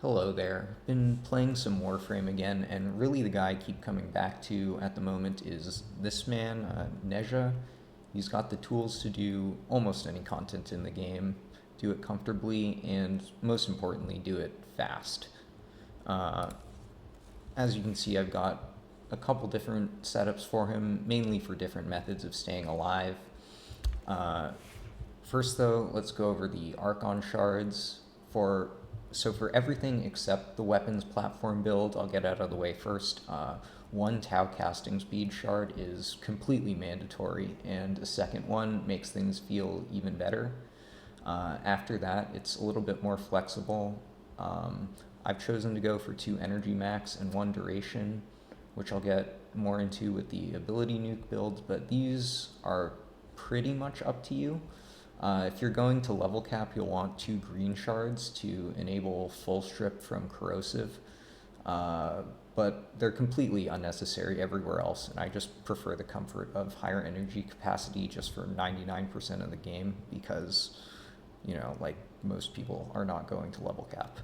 Hello there. Been playing some Warframe again, and really the guy I keep coming back to at the moment is this man, Nezha. He's got the tools to do almost any content in the game, do it comfortably, and most importantly, do it fast. Uh, as you can see, I've got a couple different setups for him, mainly for different methods of staying alive. First though, let's go over the Archon shards. For everything except the weapons platform build, I'll get out of the way first. One Tau casting speed shard is completely mandatory, and a second one makes things feel even better. After that, it's a little bit more flexible. I've chosen to go for 2 energy max and 1 duration, which I'll get more into with the ability nuke builds, but these are pretty much up to you. If you're going to level cap, you'll want 2 green shards to enable full strip from corrosive, but they're completely unnecessary everywhere else, and I just prefer the comfort of higher energy capacity just for 99% of the game because, you know, like most people are not going to level cap.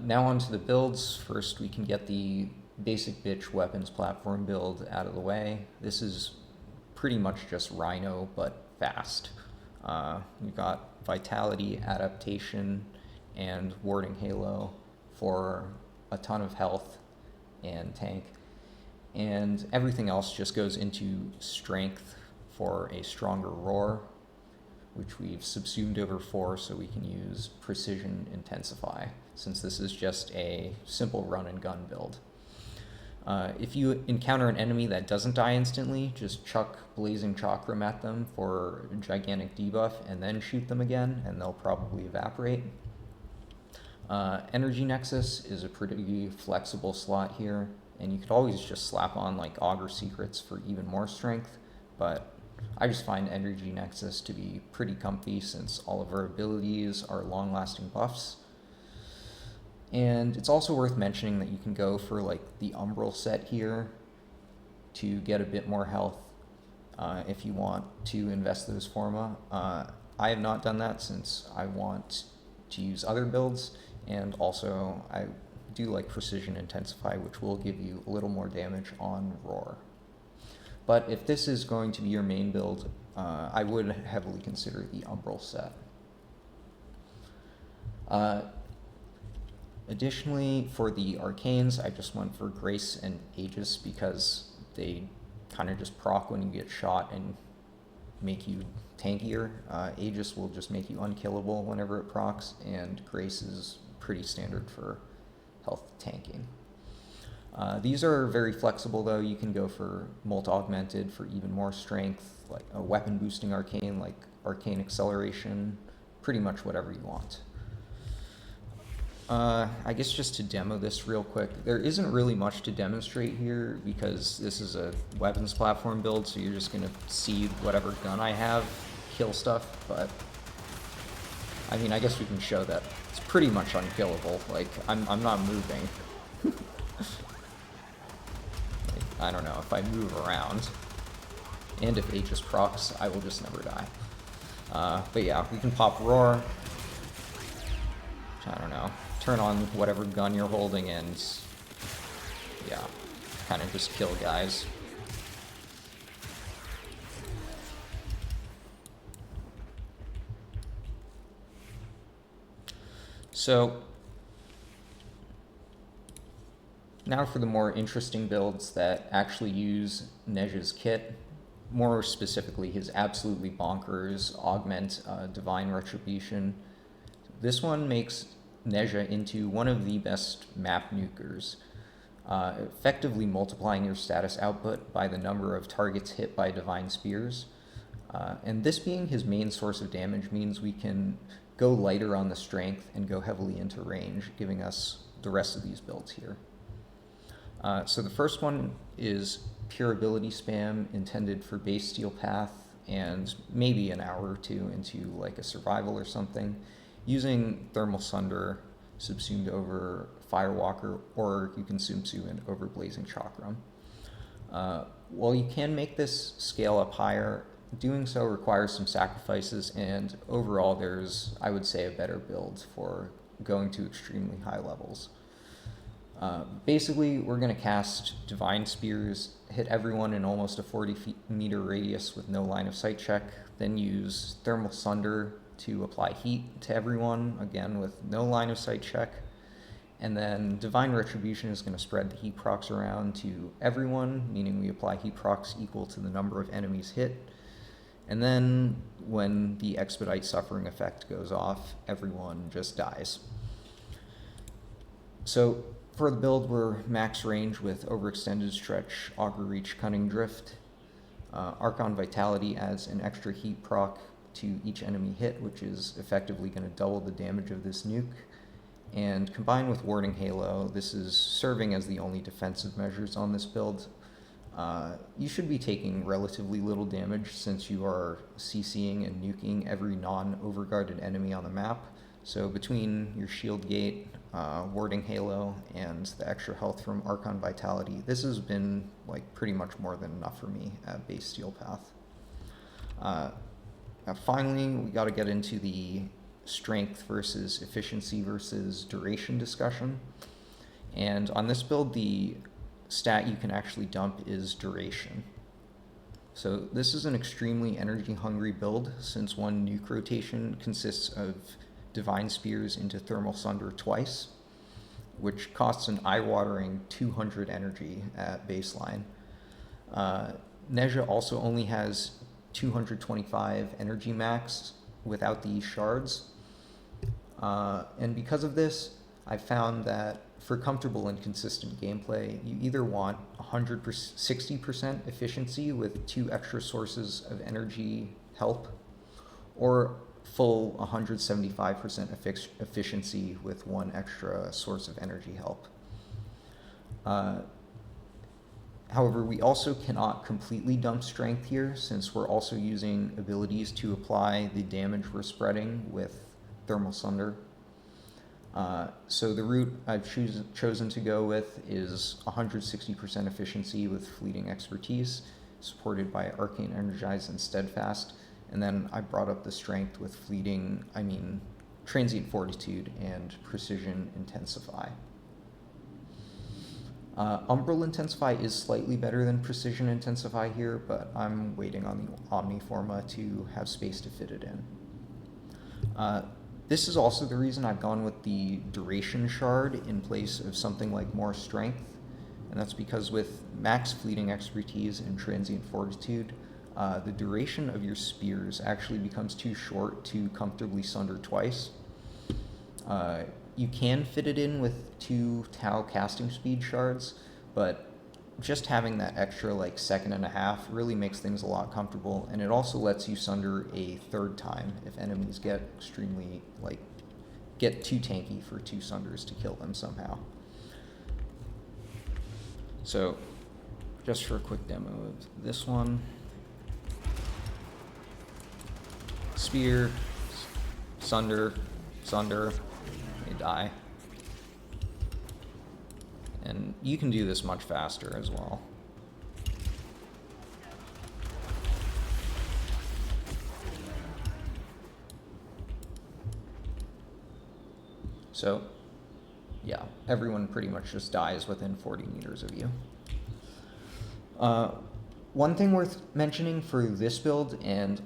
Now on to the builds. First we can get the basic bitch weapons platform build out of the way. This is pretty much just Rhino, but fast. We've got Vitality, Adaptation, and Warding Halo for a ton of health and tank. And everything else just goes into Strength for a stronger Roar, which we've subsumed over 4 so we can use Precision Intensify, since this is just a simple run and gun build. If you encounter an enemy that doesn't die instantly, just chuck Blazing Chakram at them for a gigantic debuff and then shoot them again, and they'll probably evaporate. Energy Nexus is a pretty flexible slot here, and you could always just slap on like Augur Secrets for even more strength, but I just find Energy Nexus to be pretty comfy since all of our abilities are long-lasting buffs. And it's also worth mentioning that you can go for like the Umbral set here to get a bit more health if you want to invest those forma. I have not done that since I want to use other builds, and also I do like Precision Intensify, which will give you a little more damage on Roar. But if this is going to be your main build, I would heavily consider the Umbral set. Additionally, for the Arcanes, I just went for Grace and Aegis because they kind of just proc when you get shot and make you tankier. Aegis will just make you unkillable whenever it procs, and Grace is pretty standard for health tanking. These are very flexible though. You can go for Molt-Augmented for even more strength, like a weapon boosting Arcane like Arcane Acceleration, pretty much whatever you want. I guess just to demo this real quick, there isn't really much to demonstrate here because this is a weapons platform build, so you're just going to see whatever gun I have kill stuff, but I mean, I guess we can show that it's pretty much unkillable. Like, I'm not moving. Like, I don't know, if I move around, and if Aegis procs, I will just never die. But yeah, we can pop Roar. I don't know, turn on whatever gun you're holding and, yeah, kind of just kill guys. So, now for the more interesting builds that actually use Nezha's kit, more specifically his absolutely bonkers Augment Divine Retribution. This one makes Nezha into one of the best map nukers, effectively multiplying your status output by the number of targets hit by Divine Spears. And this being his main source of damage means we can go lighter on the strength and go heavily into range, giving us the rest of these builds here. So the first one is pure ability spam intended for base steel path and maybe an hour or 2 into like a survival or something, using Thermal Sunder subsumed over Firewalker, or you can subsume it over Blazing Chakram. While you can make this scale up higher, doing so requires some sacrifices, and overall there's, I would say, a better build for going to extremely high levels. Basically, we're going to cast Divine Spears, hit everyone in almost a 40-meter radius with no line of sight check, then use Thermal Sunder to apply heat to everyone, again with no line of sight check. And then Divine Retribution is going to spread the heat procs around to everyone, meaning we apply heat procs equal to the number of enemies hit. And then when the Expedite Suffering effect goes off, everyone just dies. So for the build, we're max range with Overextended Stretch, Augur Reach, Cunning Drift. Archon Vitality adds an extra heat proc to each enemy hit, which is effectively going to double the damage of this nuke. And combined with Warding Halo, this is serving as the only defensive measures on this build. You should be taking relatively little damage since you are CCing and nuking every non-overguarded enemy on the map. So between your Shield Gate, Warding Halo, and the extra health from Archon Vitality, this has been like pretty much more than enough for me at base Steel Path. Now finally, we got to get into the strength versus efficiency versus duration discussion. And on this build, the stat you can actually dump is duration. So this is an extremely energy hungry build, since one nuke rotation consists of Divine Spears into Thermal Sunder twice, which costs an eye-watering 200 energy at baseline. Nezha also only has 225 energy max without these shards. And because of this, I found that for comfortable and consistent gameplay, you either want 60% efficiency with 2 extra sources of energy help, or full 175% efficiency with 1 extra source of energy help. However, we also cannot completely dump strength here, since we're also using abilities to apply the damage we're spreading with Thermal Sunder. So the route I've chosen to go with is 160% efficiency with Fleeting Expertise, supported by Arcane Energize and Steadfast, and then I brought up the strength with Transient Fortitude and Precision Intensify. Umbral Intensify is slightly better than Precision Intensify here, but I'm waiting on the Omniforma to have space to fit it in. This is also the reason I've gone with the Duration Shard in place of something like more Strength, and that's because with max Fleeting Expertise and Transient Fortitude, the duration of your spears actually becomes too short to comfortably sunder twice. You can fit it in with 2 Tau casting speed shards, but just having that extra like 1.5 seconds really makes things a lot comfortable, and it also lets you sunder a 3rd time if enemies get extremely get too tanky for 2 sunders to kill them somehow. So just for a quick demo of this one, spear, sunder, they die. And you can do this much faster as well. So, yeah, everyone pretty much just dies within 40 meters of you. One thing worth mentioning for this build and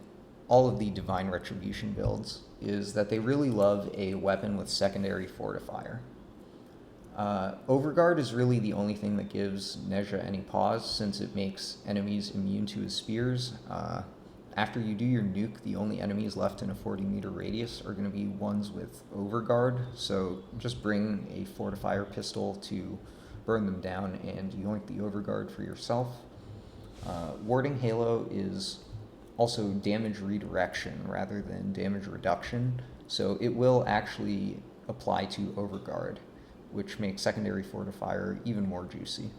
all of the Divine Retribution builds is that they really love a weapon with secondary Fortifier. Overguard is really the only thing that gives Nezha any pause, since it makes enemies immune to his spears. After you do your nuke, the only enemies left in a 40-meter radius are going to be ones with Overguard, so just bring a Fortifier pistol to burn them down and yoink the Overguard for yourself. Warding Halo is also damage redirection rather than damage reduction, so it will actually apply to Overguard, which makes secondary Fortifier even more juicy.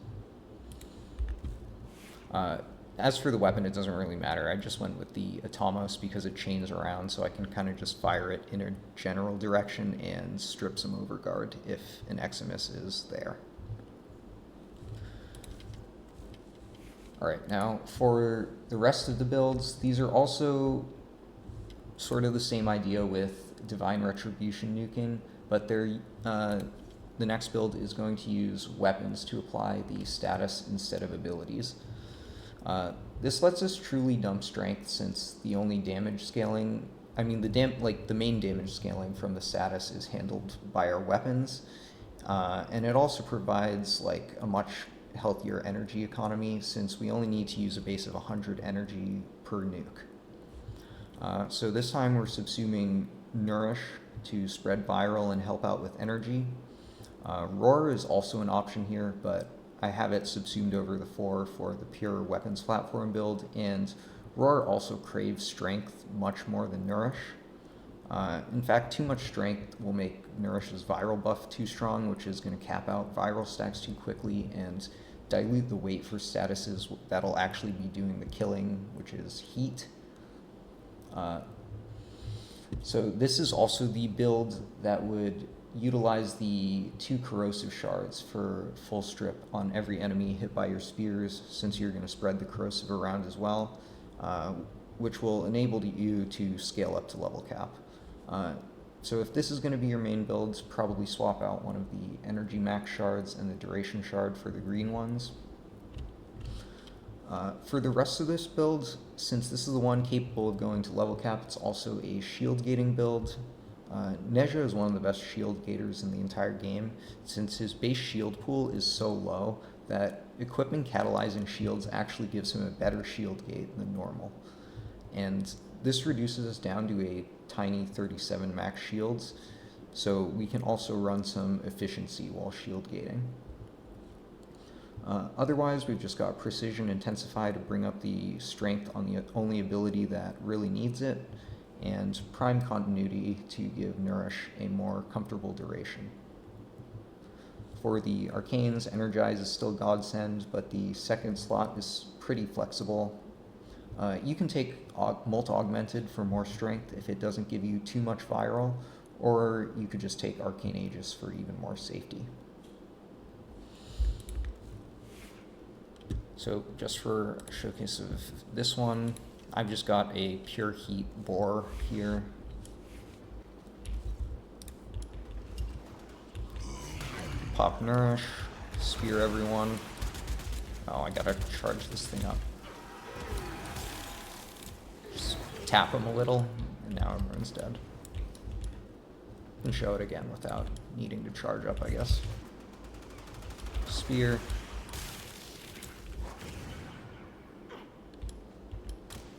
As for the weapon, it doesn't really matter. I just went with the Atomos because it chains around, so I can kind of just fire it in a general direction and strip some Overguard if an Eximus is there. Alright, now for the rest of the builds, these are also sort of the same idea with Divine Retribution nuking, but they're, the next build is going to use weapons to apply the status instead of abilities. This lets us truly dump strength, since the only damage scaling, the main damage scaling from the status is handled by our weapons, and it also provides like a much healthier energy economy, since we only need to use a base of 100 energy per nuke. So this time we're subsuming Nourish to spread viral and help out with energy. Roar is also an option here, but I have it subsumed over the 4 for the pure weapons platform build, and Roar also craves strength much more than Nourish. In fact, too much strength will make Nourish's viral buff too strong, which is going to cap out viral stacks too quickly and dilute the weight for statuses that'll actually be doing the killing, which is heat. So this is also the build that would utilize the 2 corrosive shards for full strip on every enemy hit by your spears, since you're going to spread the corrosive around as well, which will enable you to scale up to level cap. So if this is going to be your main builds, probably swap out one of the energy max shards and the duration shard for the green ones. For the rest of this build, since this is the one capable of going to level cap, it's also a shield gating build. Nezha is one of the best shield gators in the entire game, since his base shield pool is so low that equipping catalyzing shields actually gives him a better shield gate than normal. And this reduces us down to a tiny 37 max shields, so we can also run some efficiency while shield gating. Otherwise, we've just got Precision Intensify to bring up the strength on the only ability that really needs it, and Prime Continuity to give Nourish a more comfortable duration. For the Arcanes, Energize is still Godsend, but the second slot is pretty flexible. You can take Molt Augmented for more strength if it doesn't give you too much viral, or you could just take Arcane Aegis for even more safety. So just for a showcase of this one, I've just got a pure heat boar here. Pop Nourish, spear everyone. Oh, I gotta charge this thing up. Just tap him a little, and now everyone's dead. And show it again without needing to charge up, I guess. Spear.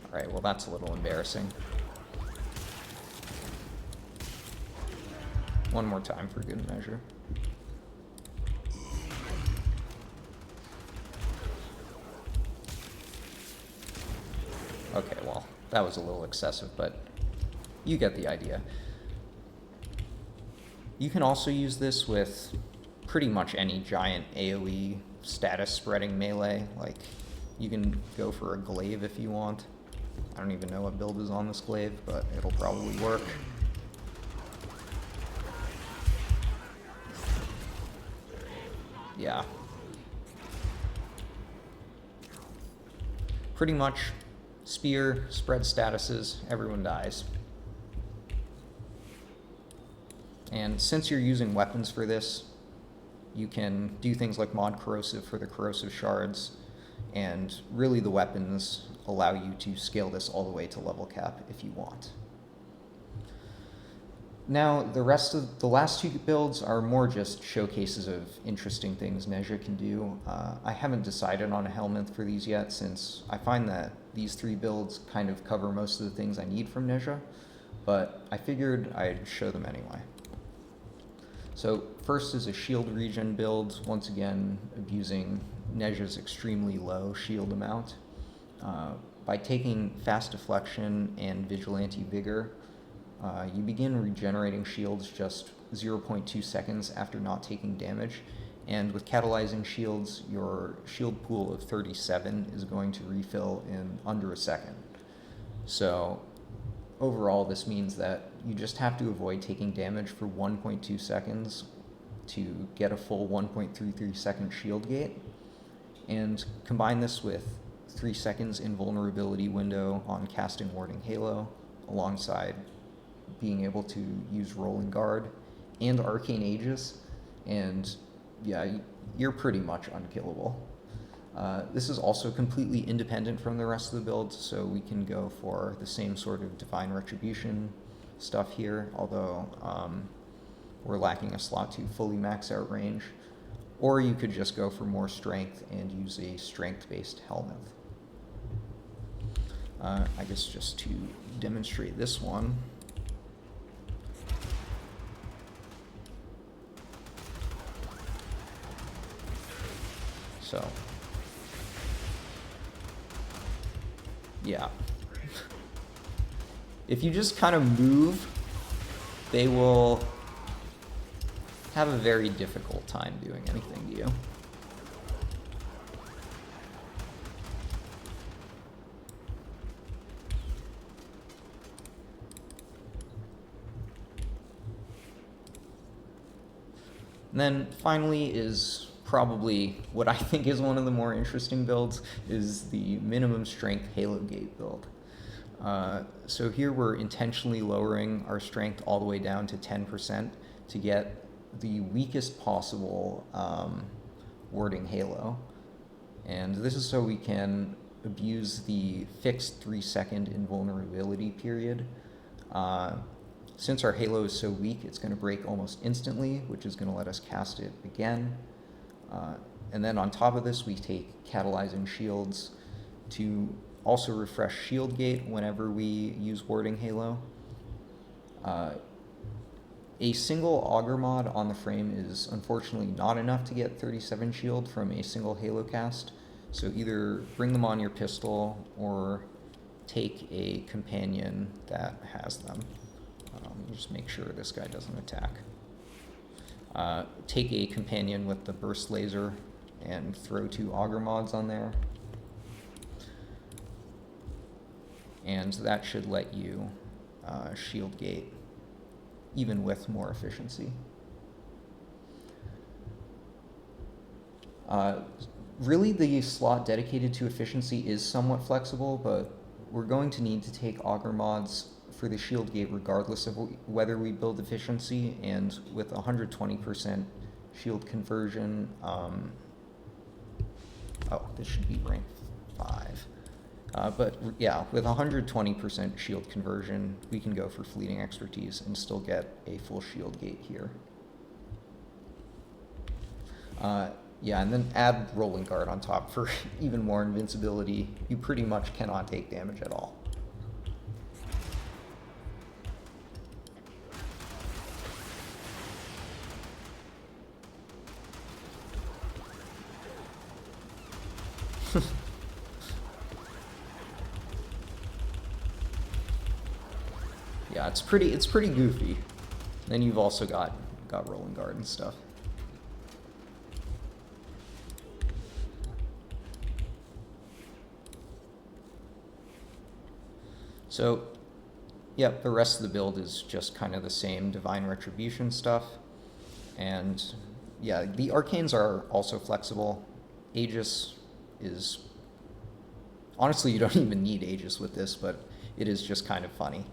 Alright, well that's a little embarrassing. One more time for good measure. Okay, well, that was a little excessive, but you get the idea. You can also use this with pretty much any giant AoE status spreading melee. Like, you can go for a glaive if you want. I don't even know what build is on this glaive, but it'll probably work. Yeah. Pretty much spear, spread statuses, everyone dies. And since you're using weapons for this, you can do things like mod corrosive for the corrosive shards, and really the weapons allow you to scale this all the way to level cap if you want. Now, the last 2 builds are more just showcases of interesting things Nezha can do. I haven't decided on a helmet for these yet, since I find that these 3 builds kind of cover most of the things I need from Nezha, but I figured I'd show them anyway. So first is a shield regen build, once again abusing Nezha's extremely low shield amount. By taking Fast Deflection and Vigilante Vigor, you begin regenerating shields just 0.2 seconds after not taking damage, and with catalyzing shields, your shield pool of 37 is going to refill in under a second. So overall, this means that you just have to avoid taking damage for 1.2 seconds to get a full 1.33 second shield gate, and combine this with 3 seconds invulnerability window on casting Warding Halo, alongside being able to use Rolling Guard and Arcane Aegis, and yeah, you're pretty much unkillable. This is also completely independent from the rest of the build, so we can go for the same sort of Divine Retribution stuff here, although we're lacking a slot to fully max out range. Or you could just go for more strength and use a strength-based helmet. I guess just to demonstrate this one. So, yeah. If you just kind of move, they will have a very difficult time doing anything to you. And then finally is probably what I think is one of the more interesting builds, is the minimum strength Halo Gate build. So here we're intentionally lowering our strength all the way down to 10% to get the weakest possible Warding Halo. And this is so we can abuse the fixed 3-second invulnerability period. Since our Halo is so weak, it's going to break almost instantly, which is going to let us cast it again. And then on top of this, we take Catalyzing Shields to also refresh Shield Gate whenever we use Warding Halo. A single Augur mod on the frame is unfortunately not enough to get 37 shield from a single Halo cast, so either bring them on your pistol or take a companion that has them. Just make sure this guy doesn't attack. Take a companion with the burst laser and throw 2 Augur mods on there. And that should let you shield gate even with more efficiency. Really, the slot dedicated to efficiency is somewhat flexible, but we're going to need to take Augur mods for the shield gate regardless of whether we build efficiency, and with 120% shield conversion, this should be rank 5. But yeah, with 120% shield conversion, we can go for fleeting expertise and still get a full shield gate here. Yeah, and then add Rolling Guard on top for even more invincibility. You pretty much cannot take damage at all. Yeah, it's pretty goofy. Then you've also got Rolling Guard and stuff. So, yeah, the rest of the build is just kind of the same Divine Retribution stuff. And yeah, the Arcanes are also flexible. Aegis is... Honestly, you don't even need Aegis with this, but it is just kind of funny.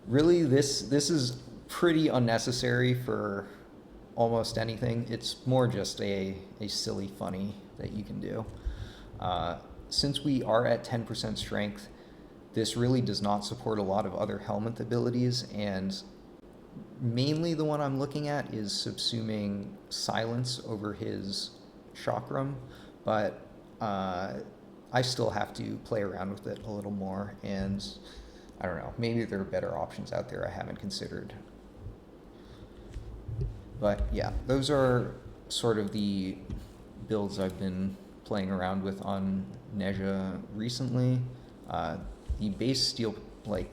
Really, this is pretty unnecessary for almost anything. It's more just a silly funny that you can do. Since we are at 10% strength, this really does not support a lot of other helmet abilities, and mainly the one I'm looking at is subsuming silence over his chakram, but I still have to play around with it a little more, and I don't know, maybe there are better options out there I haven't considered. But yeah, those are sort of the builds I've been playing around with on Nezha recently. The base steel, like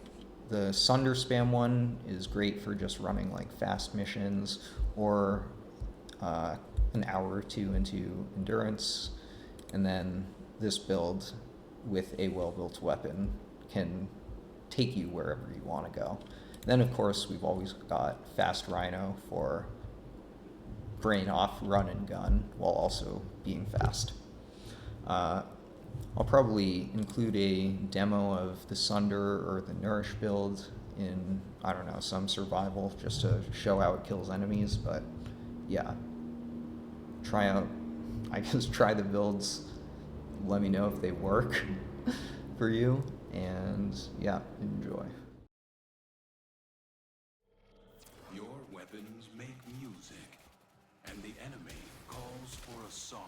the Sunder spam one, is great for just running like fast missions or an hour or two into endurance. And then this build with a well-built weapon can take you wherever you want to go. Then of course we've always got fast Rhino for brain off run and gun while also being fast. I'll probably include a demo of the Sunder or the Nourish build in, I don't know, some survival just to show how it kills enemies, but yeah. Try the builds, let me know if they work for you, and yeah, enjoy. Your weapons make music, and the enemy calls for a song.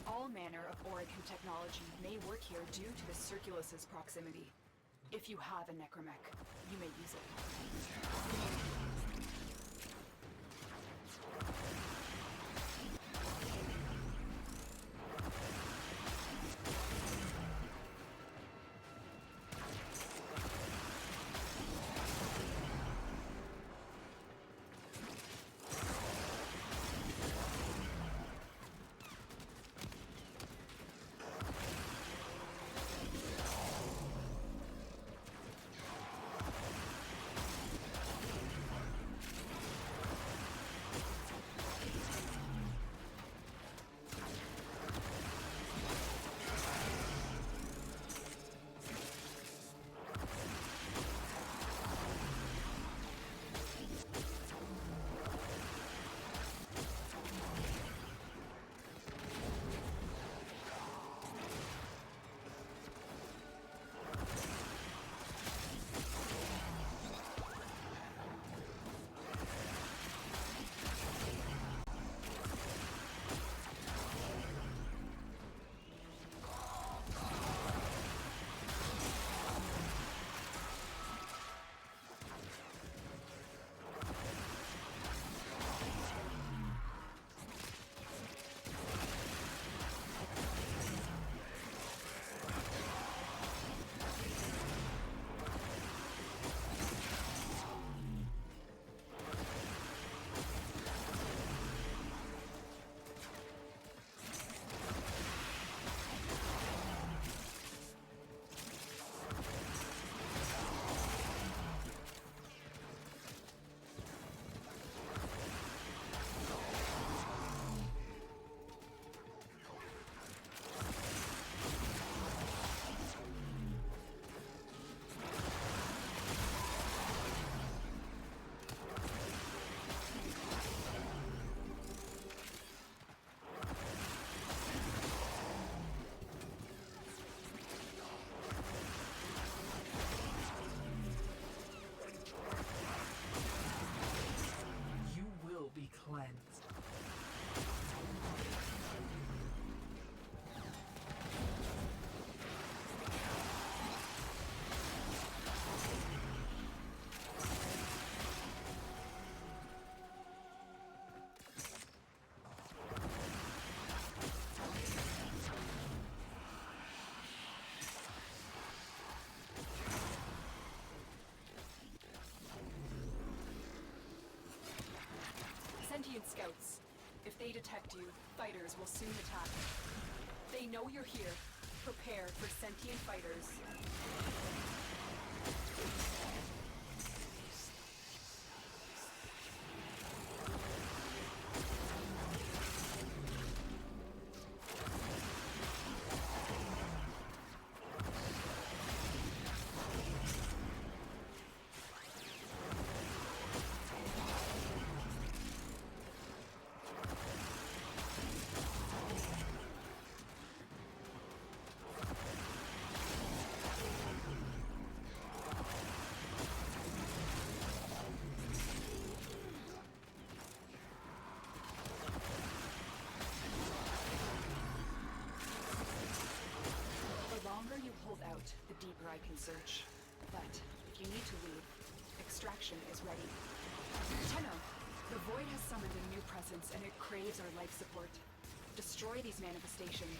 All manner of Archon technology may work here due to the Circulus's proximity. If you have a necromech, you may use it. Sentient scouts. If they detect you, fighters will soon attack. They know you're here. Prepare for sentient fighters. The deeper I can search. But if you need to leave, extraction is ready. Tenno, the Void has summoned a new presence and it craves our life support. Destroy these manifestations.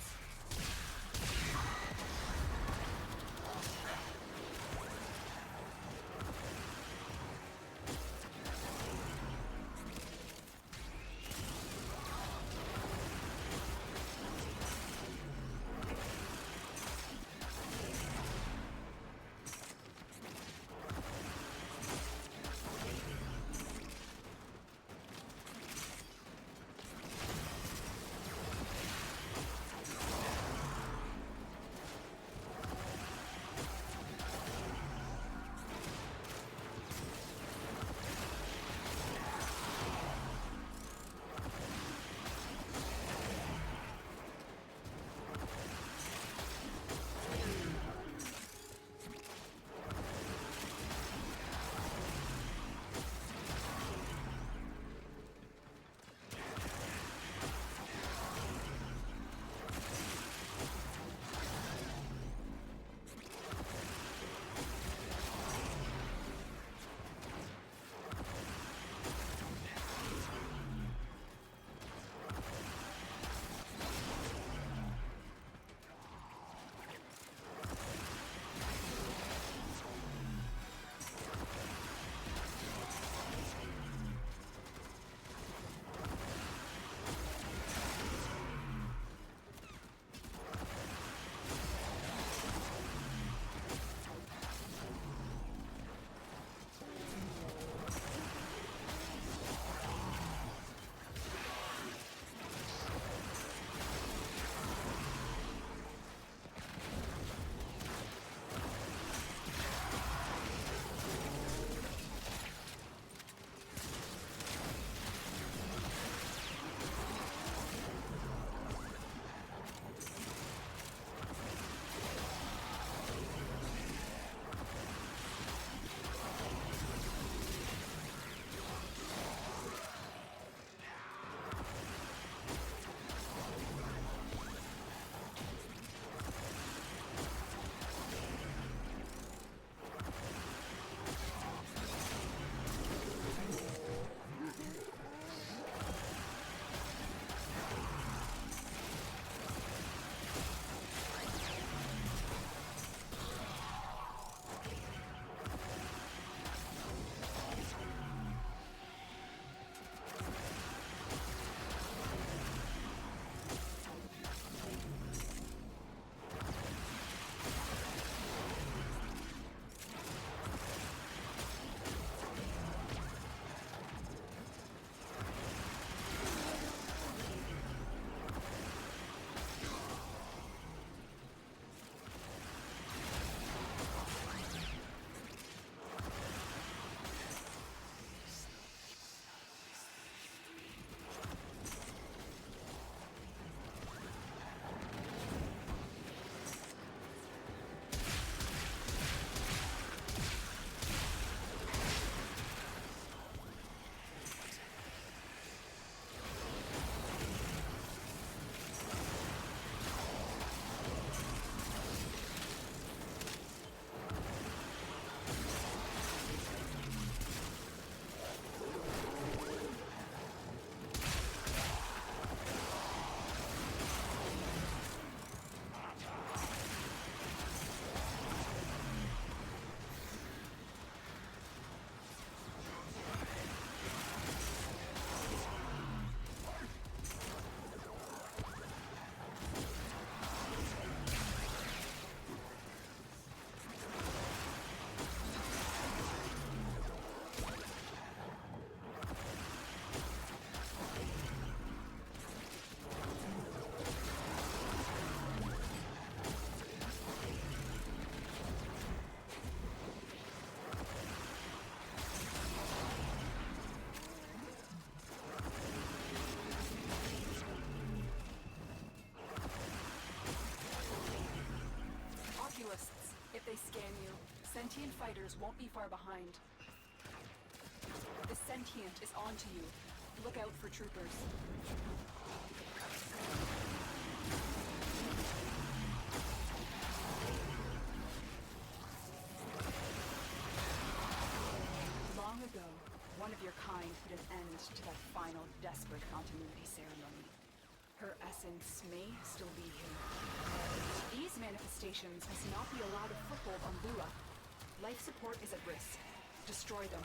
They scan you. Sentient fighters won't be far behind. The sentient is onto you. Look out for troopers. Long ago, one of your kind put an end to that final desperate continuity ceremony. Her essence may still be here. These manifestations must not be allowed a foothold on Lua. Life support is at risk. Destroy them.